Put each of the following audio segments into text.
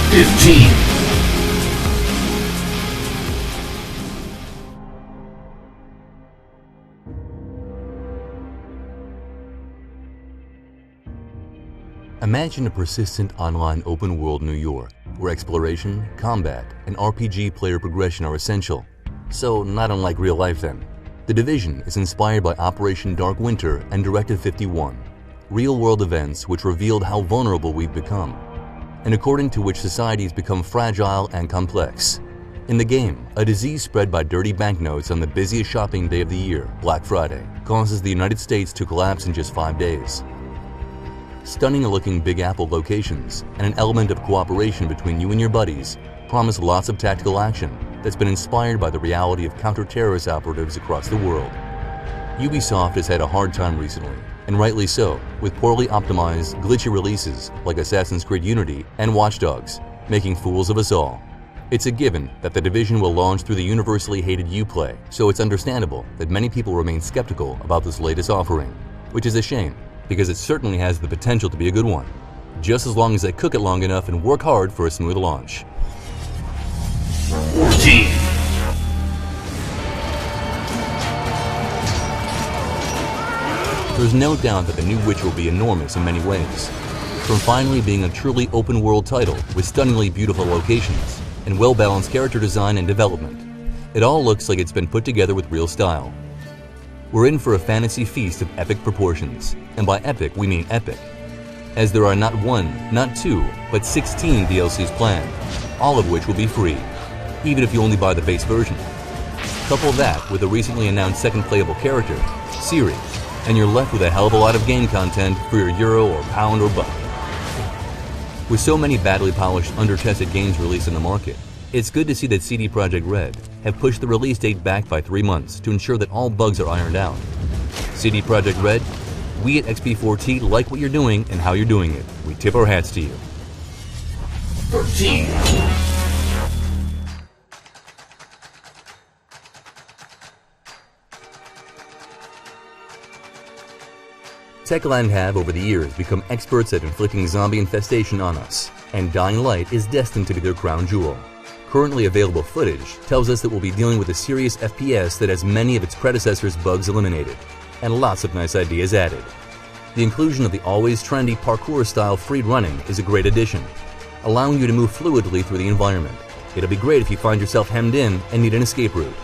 15. Imagine a persistent online open-world New York, where exploration, combat, and RPG player progression are essential. So, not unlike real life then. The Division is inspired by Operation Dark Winter and Directive 51, real-world events which revealed how vulnerable we've become, and according to which societies become fragile and complex. In the game, a disease spread by dirty banknotes on the busiest shopping day of the year, Black Friday, causes the United States to collapse in just 5 days. Stunning-looking Big Apple locations and an element of cooperation between you and your buddies promise lots of tactical action that's been inspired by the reality of counter-terrorist operatives across the world. Ubisoft has had a hard time recently, and rightly so, with poorly optimized, glitchy releases like Assassin's Creed Unity and Watch Dogs, making fools of us all. It's a given that The Division will launch through the universally hated Uplay, so it's understandable that many people remain skeptical about this latest offering, which is a shame, because it certainly has the potential to be a good one, just as long as they cook it long enough and work hard for a smooth launch. 14. There's no doubt that the new Witcher will be enormous in many ways. From finally being a truly open-world title with stunningly beautiful locations and well-balanced character design and development, it all looks like it's been put together with real style. We're in for a fantasy feast of epic proportions, and by epic we mean epic, as there are not 1, not 2, but 16 DLCs planned, all of which will be free, even if you only buy the base version. Couple that with a recently announced second playable character, Ciri, and you're left with a hell of a lot of game content for your euro or pound or buck. With so many badly polished, under-tested games released in the market, it's good to see that CD Projekt Red have pushed the release date back by 3 months to ensure that all bugs are ironed out. CD Projekt Red, we at XP4T like what you're doing and how you're doing it. We tip our hats to you. 13. Techland have, over the years, become experts at inflicting zombie infestation on us, and Dying Light is destined to be their crown jewel. Currently available footage tells us that we'll be dealing with a serious FPS that has many of its predecessors' bugs eliminated, and lots of nice ideas added. The inclusion of the always trendy parkour-style free running is a great addition, allowing you to move fluidly through the environment. It'll be great if you find yourself hemmed in and need an escape route.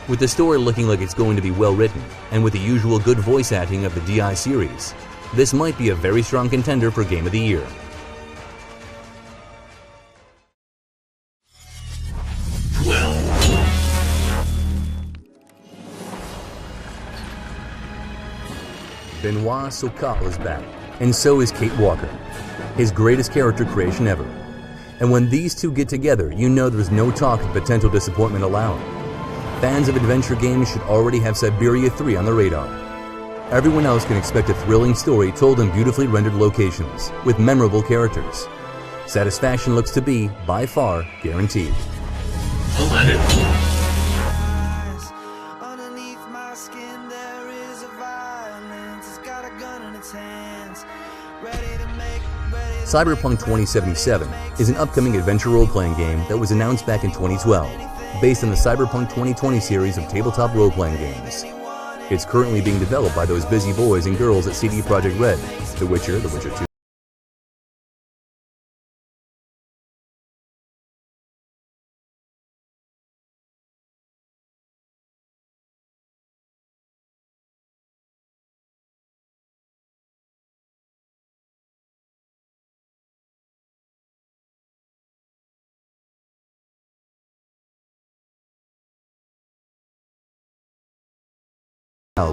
With the story looking like it's going to be well written, and with the usual good voice acting of the DI series, this might be a very strong contender for Game of the Year. 12. Benoit Sokal is back, and so is Kate Walker, his greatest character creation ever. And when these two get together, you know there's no talk of potential disappointment allowed. Fans of adventure games should already have Siberia 3 on the radar. Everyone else can expect a thrilling story told in beautifully rendered locations, with memorable characters. Satisfaction looks to be, by far, guaranteed. 11. Cyberpunk 2077 is an upcoming adventure role-playing game that was announced back in 2012, based on the Cyberpunk 2020 series of tabletop role-playing games. It's currently being developed by those busy boys and girls at CD Projekt Red, The Witcher 2.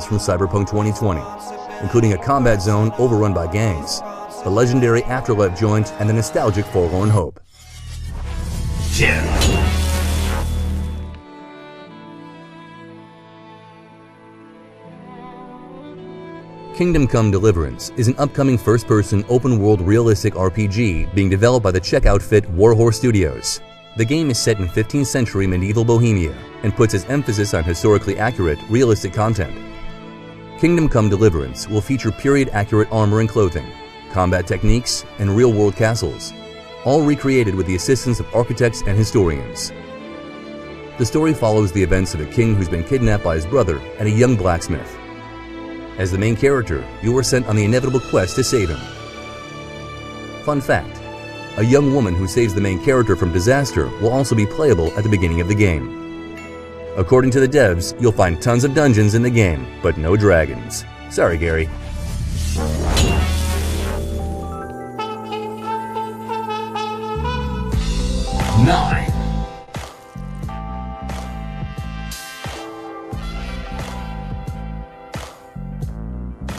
From Cyberpunk 2020, including a combat zone overrun by gangs, the legendary Afterlife joint, and the nostalgic Forlorn Hope. 10. Kingdom Come: Deliverance is an upcoming first-person, open-world realistic RPG being developed by the Czech outfit Warhorse Studios. The game is set in 15th century medieval Bohemia and puts its emphasis on historically accurate, realistic content. Kingdom Come: Deliverance will feature period-accurate armor and clothing, combat techniques, and real-world castles. all recreated with the assistance of architects and historians. The story follows the events of a king who's been kidnapped by his brother and a young blacksmith. As the main character, you are sent on the inevitable quest to save him. Fun fact, a young woman who saves the main character from disaster will also be playable at the beginning of the game. According to the devs, you'll find tons of dungeons in the game, but no dragons. Sorry, Gary. Nine.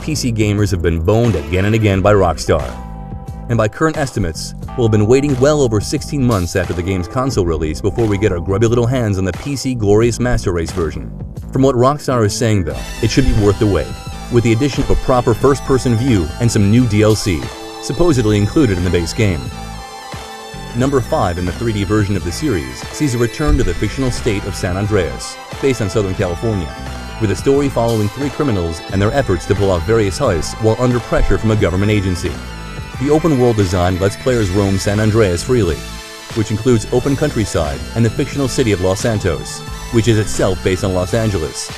PC gamers have been boned again and again by Rockstar, and by current estimates, we'll have been waiting well over 16 months after the game's console release before we get our grubby little hands on the PC Glorious Master Race version. From what Rockstar is saying though, it should be worth the wait, with the addition of a proper first-person view and some new DLC, supposedly included in the base game. Number 5 in the 3D version of the series sees a return to the fictional state of San Andreas, based on Southern California, with a story following 3 criminals and their efforts to pull off various heists while under pressure from a government agency. The open-world design lets players roam San Andreas freely, which includes open countryside and the fictional city of Los Santos, which is itself based on Los Angeles.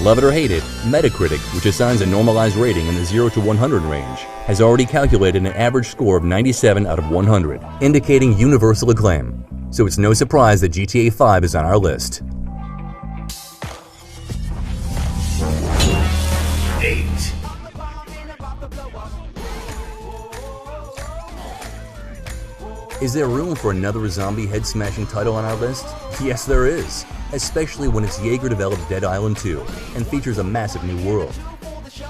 Love it or hate it, Metacritic, which assigns a normalized rating in the 0 to 100 range, has already calculated an average score of 97 out of 100, indicating universal acclaim. So it's no surprise that GTA 5 is on our list. 8. Is there room for another zombie head-smashing title on our list? Yes, there is, especially when it's Jaeger-developed Dead Island 2 and features a massive new world.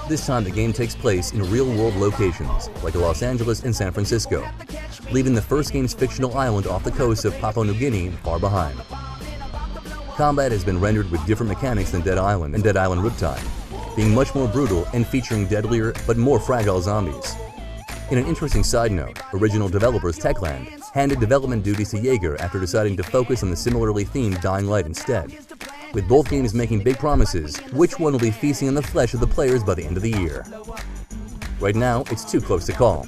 This time the game takes place in real-world locations like Los Angeles and San Francisco, leaving the first game's fictional island off the coast of Papua New Guinea far behind. Combat has been rendered with different mechanics than Dead Island and Dead Island Riptide, being much more brutal and featuring deadlier but more fragile zombies. In an interesting side note, original developers Techland handed development duties to Jaeger after deciding to focus on the similarly themed Dying Light instead. With both games making big promises, which one will be feasting on the flesh of the players by the end of the year? Right now, it's too close to call.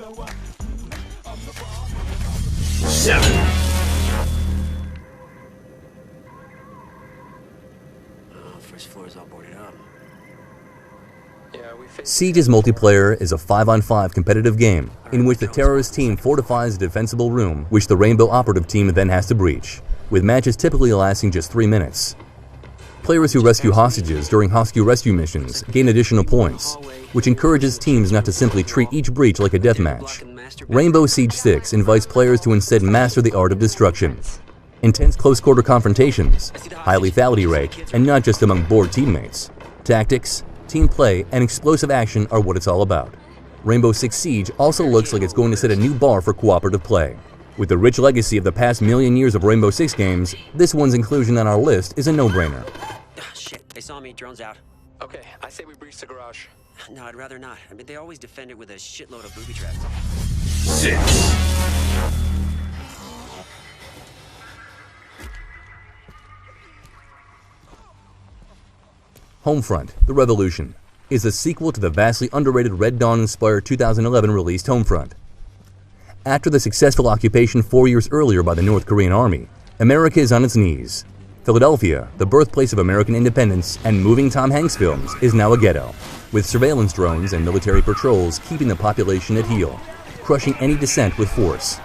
7. First floor is all boarded up. Siege's multiplayer is a 5-on-5 competitive game in which the terrorist team fortifies a defensible room which the Rainbow operative team then has to breach, with matches typically lasting just 3 minutes. Players who rescue hostages during hostile rescue missions gain additional points, which encourages teams not to simply treat each breach like a deathmatch. Rainbow Siege 6 invites players to instead master the art of destruction. Intense close-quarter confrontations, high lethality rate, and not just among bored teammates. Tactics, team play, and explosive action are what it's all about. Rainbow Six Siege also looks like it's going to set a new bar for cooperative play. With the rich legacy of the past million years of Rainbow Six games, this one's inclusion on our list is a no-brainer. Shit, they saw me, drone's out. Okay, I say we breach the garage. No, I'd rather not. I mean, they always defend it with a shitload of booby traps. 6. Homefront The Revolution is a sequel to the vastly underrated Red Dawn-inspired 2011 released Homefront. After the successful occupation 4 years earlier by the North Korean army, America is on its knees. Philadelphia, the birthplace of American independence and moving Tom Hanks films, is now a ghetto, with surveillance drones and military patrols keeping the population at heel, crushing any dissent with force.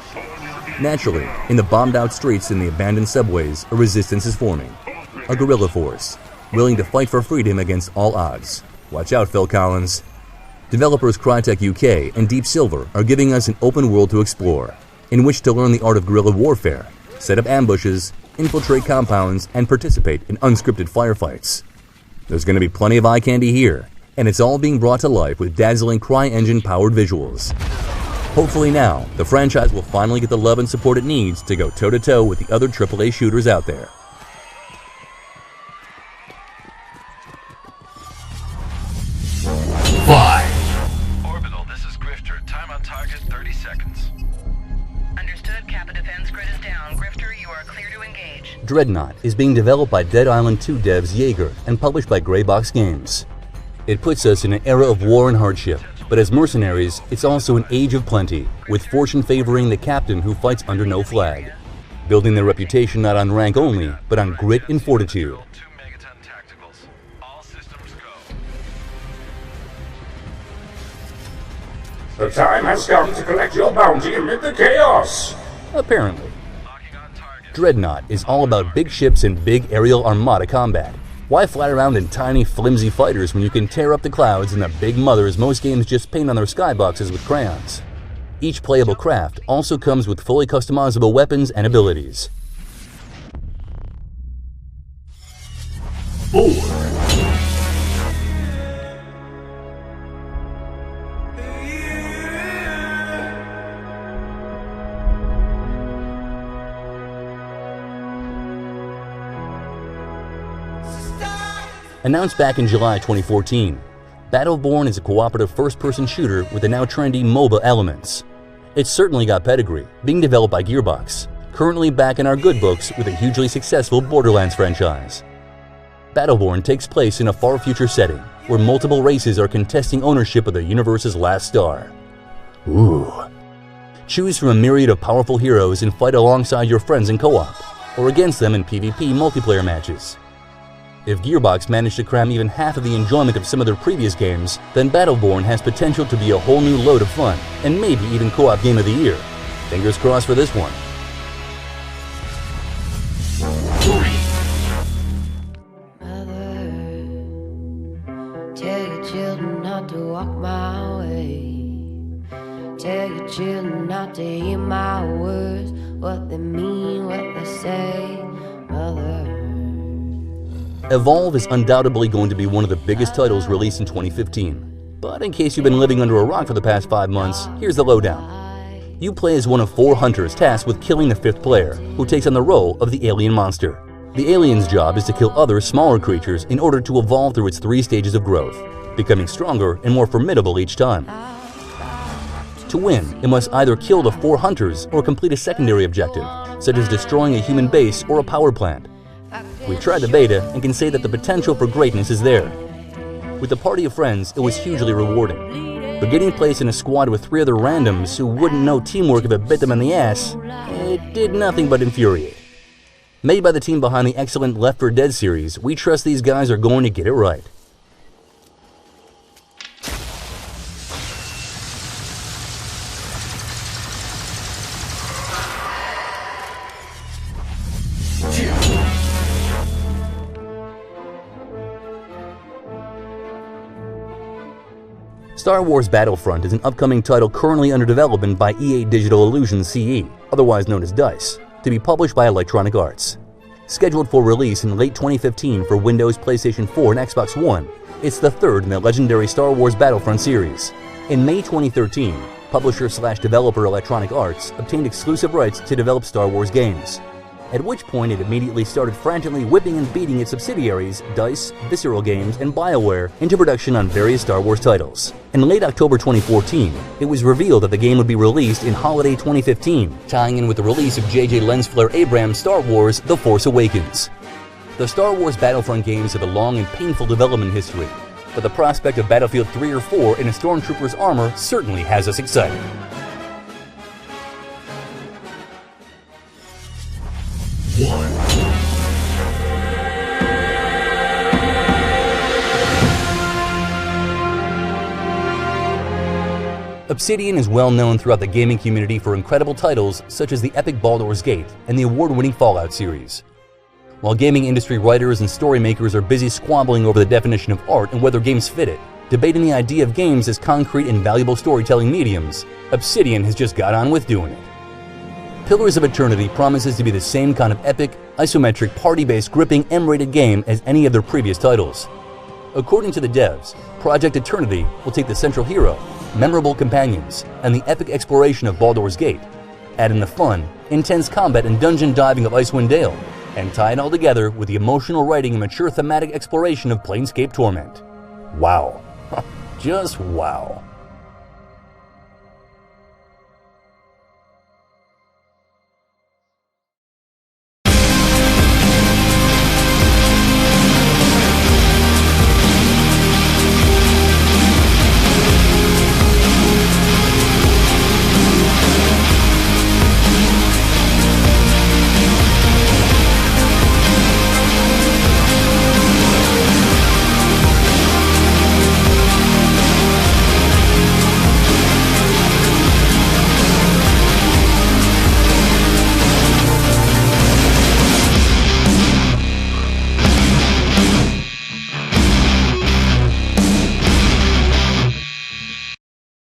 Naturally, in the bombed-out streets and the abandoned subways, a resistance is forming. A guerrilla force, willing to fight for freedom against all odds. Watch out, Phil Collins. Developers Crytek UK and Deep Silver are giving us an open world to explore, in which to learn the art of guerrilla warfare, set up ambushes, infiltrate compounds, and participate in unscripted firefights. There's going to be plenty of eye candy here, and it's all being brought to life with dazzling CryEngine-powered visuals. Hopefully now, the franchise will finally get the love and support it needs to go toe-to-toe with the other AAA shooters out there. 5. Orbital, this is Grifter. Time on target, 30 seconds. Understood. Kappa defense grid is down. Grifter, you are clear to engage. Dreadnought is being developed by Dead Island 2 devs Jaeger and published by Greybox Games. It puts us in an era of war and hardship, But as mercenaries, it's also an age of plenty, with fortune favoring the captain who fights under no flag, building their reputation not on rank only, but on grit and fortitude. 2 megaton tacticals. All systems go. The time has come to collect your bounty amid the chaos. Apparently. Locking on target. Dreadnought is all about big ships and big aerial armada combat. Why fly around in tiny, flimsy fighters when you can tear up the clouds in the big mothers most games just paint on their skyboxes with crayons? Each playable craft also comes with fully customizable weapons and abilities. 4. Announced back in July 2014, Battleborn is a cooperative first-person shooter with the now trendy MOBA elements. It's certainly got pedigree, being developed by Gearbox, currently back in our good books with a hugely successful Borderlands franchise. Battleborn takes place in a far future setting, where multiple races are contesting ownership of the universe's last star. Ooh. Choose from a myriad of powerful heroes and fight alongside your friends in co-op, or against them in PvP multiplayer matches. If Gearbox managed to cram even half of the enjoyment of some of their previous games, then Battleborn has potential to be a whole new load of fun, and maybe even co-op game of the year. Fingers crossed for this one. 3. Mother, tell your children not to walk my way. Tell your children not to hear my words, what they mean, what they say. Mother. Evolve is undoubtedly going to be one of the biggest titles released in 2015. But in case you've been living under a rock for the past 5 months, here's the lowdown. You play as one of 4 hunters tasked with killing the 5th player, who takes on the role of the alien monster. The alien's job is to kill other, smaller creatures in order to evolve through its 3 stages of growth, becoming stronger and more formidable each time. To win, it must either kill the 4 hunters or complete a secondary objective, such as destroying a human base or a power plant. We've tried the beta and can say that the potential for greatness is there. With a party of friends, it was hugely rewarding. But getting placed in a squad with 3 other randoms who wouldn't know teamwork if it bit them in the ass, it did nothing but infuriate. Made by the team behind the excellent Left 4 Dead series, we trust these guys are going to get it right. Star Wars Battlefront is an upcoming title currently under development by EA Digital Illusion CE, otherwise known as DICE, to be published by Electronic Arts. Scheduled for release in late 2015 for Windows, PlayStation 4, and Xbox One, it's the 3rd in the legendary Star Wars Battlefront series. In May 2013, publisher/developer Electronic Arts obtained exclusive rights to develop Star Wars games, at which point it immediately started frantically whipping and beating its subsidiaries, DICE, Visceral Games, and BioWare, into production on various Star Wars titles. In late October 2014, it was revealed that the game would be released in holiday 2015, tying in with the release of J.J. Lensflare Abrams' Star Wars The Force Awakens. The Star Wars Battlefront games have a long and painful development history, but the prospect of Battlefield 3 or 4 in a Stormtrooper's armor certainly has us excited. 1. Obsidian is well known throughout the gaming community for incredible titles such as the epic Baldur's Gate and the award-winning Fallout series. While gaming industry writers and story makers are busy squabbling over the definition of art and whether games fit it, debating the idea of games as concrete and valuable storytelling mediums, Obsidian has just got on with doing it. Pillars of Eternity promises to be the same kind of epic, isometric, party-based, gripping, M-rated game as any of their previous titles. According to the devs, Project Eternity will take the central hero, memorable companions, and the epic exploration of Baldur's Gate, add in the fun, intense combat and dungeon diving of Icewind Dale, and tie it all together with the emotional writing and mature thematic exploration of Planescape Torment. Wow. Just wow.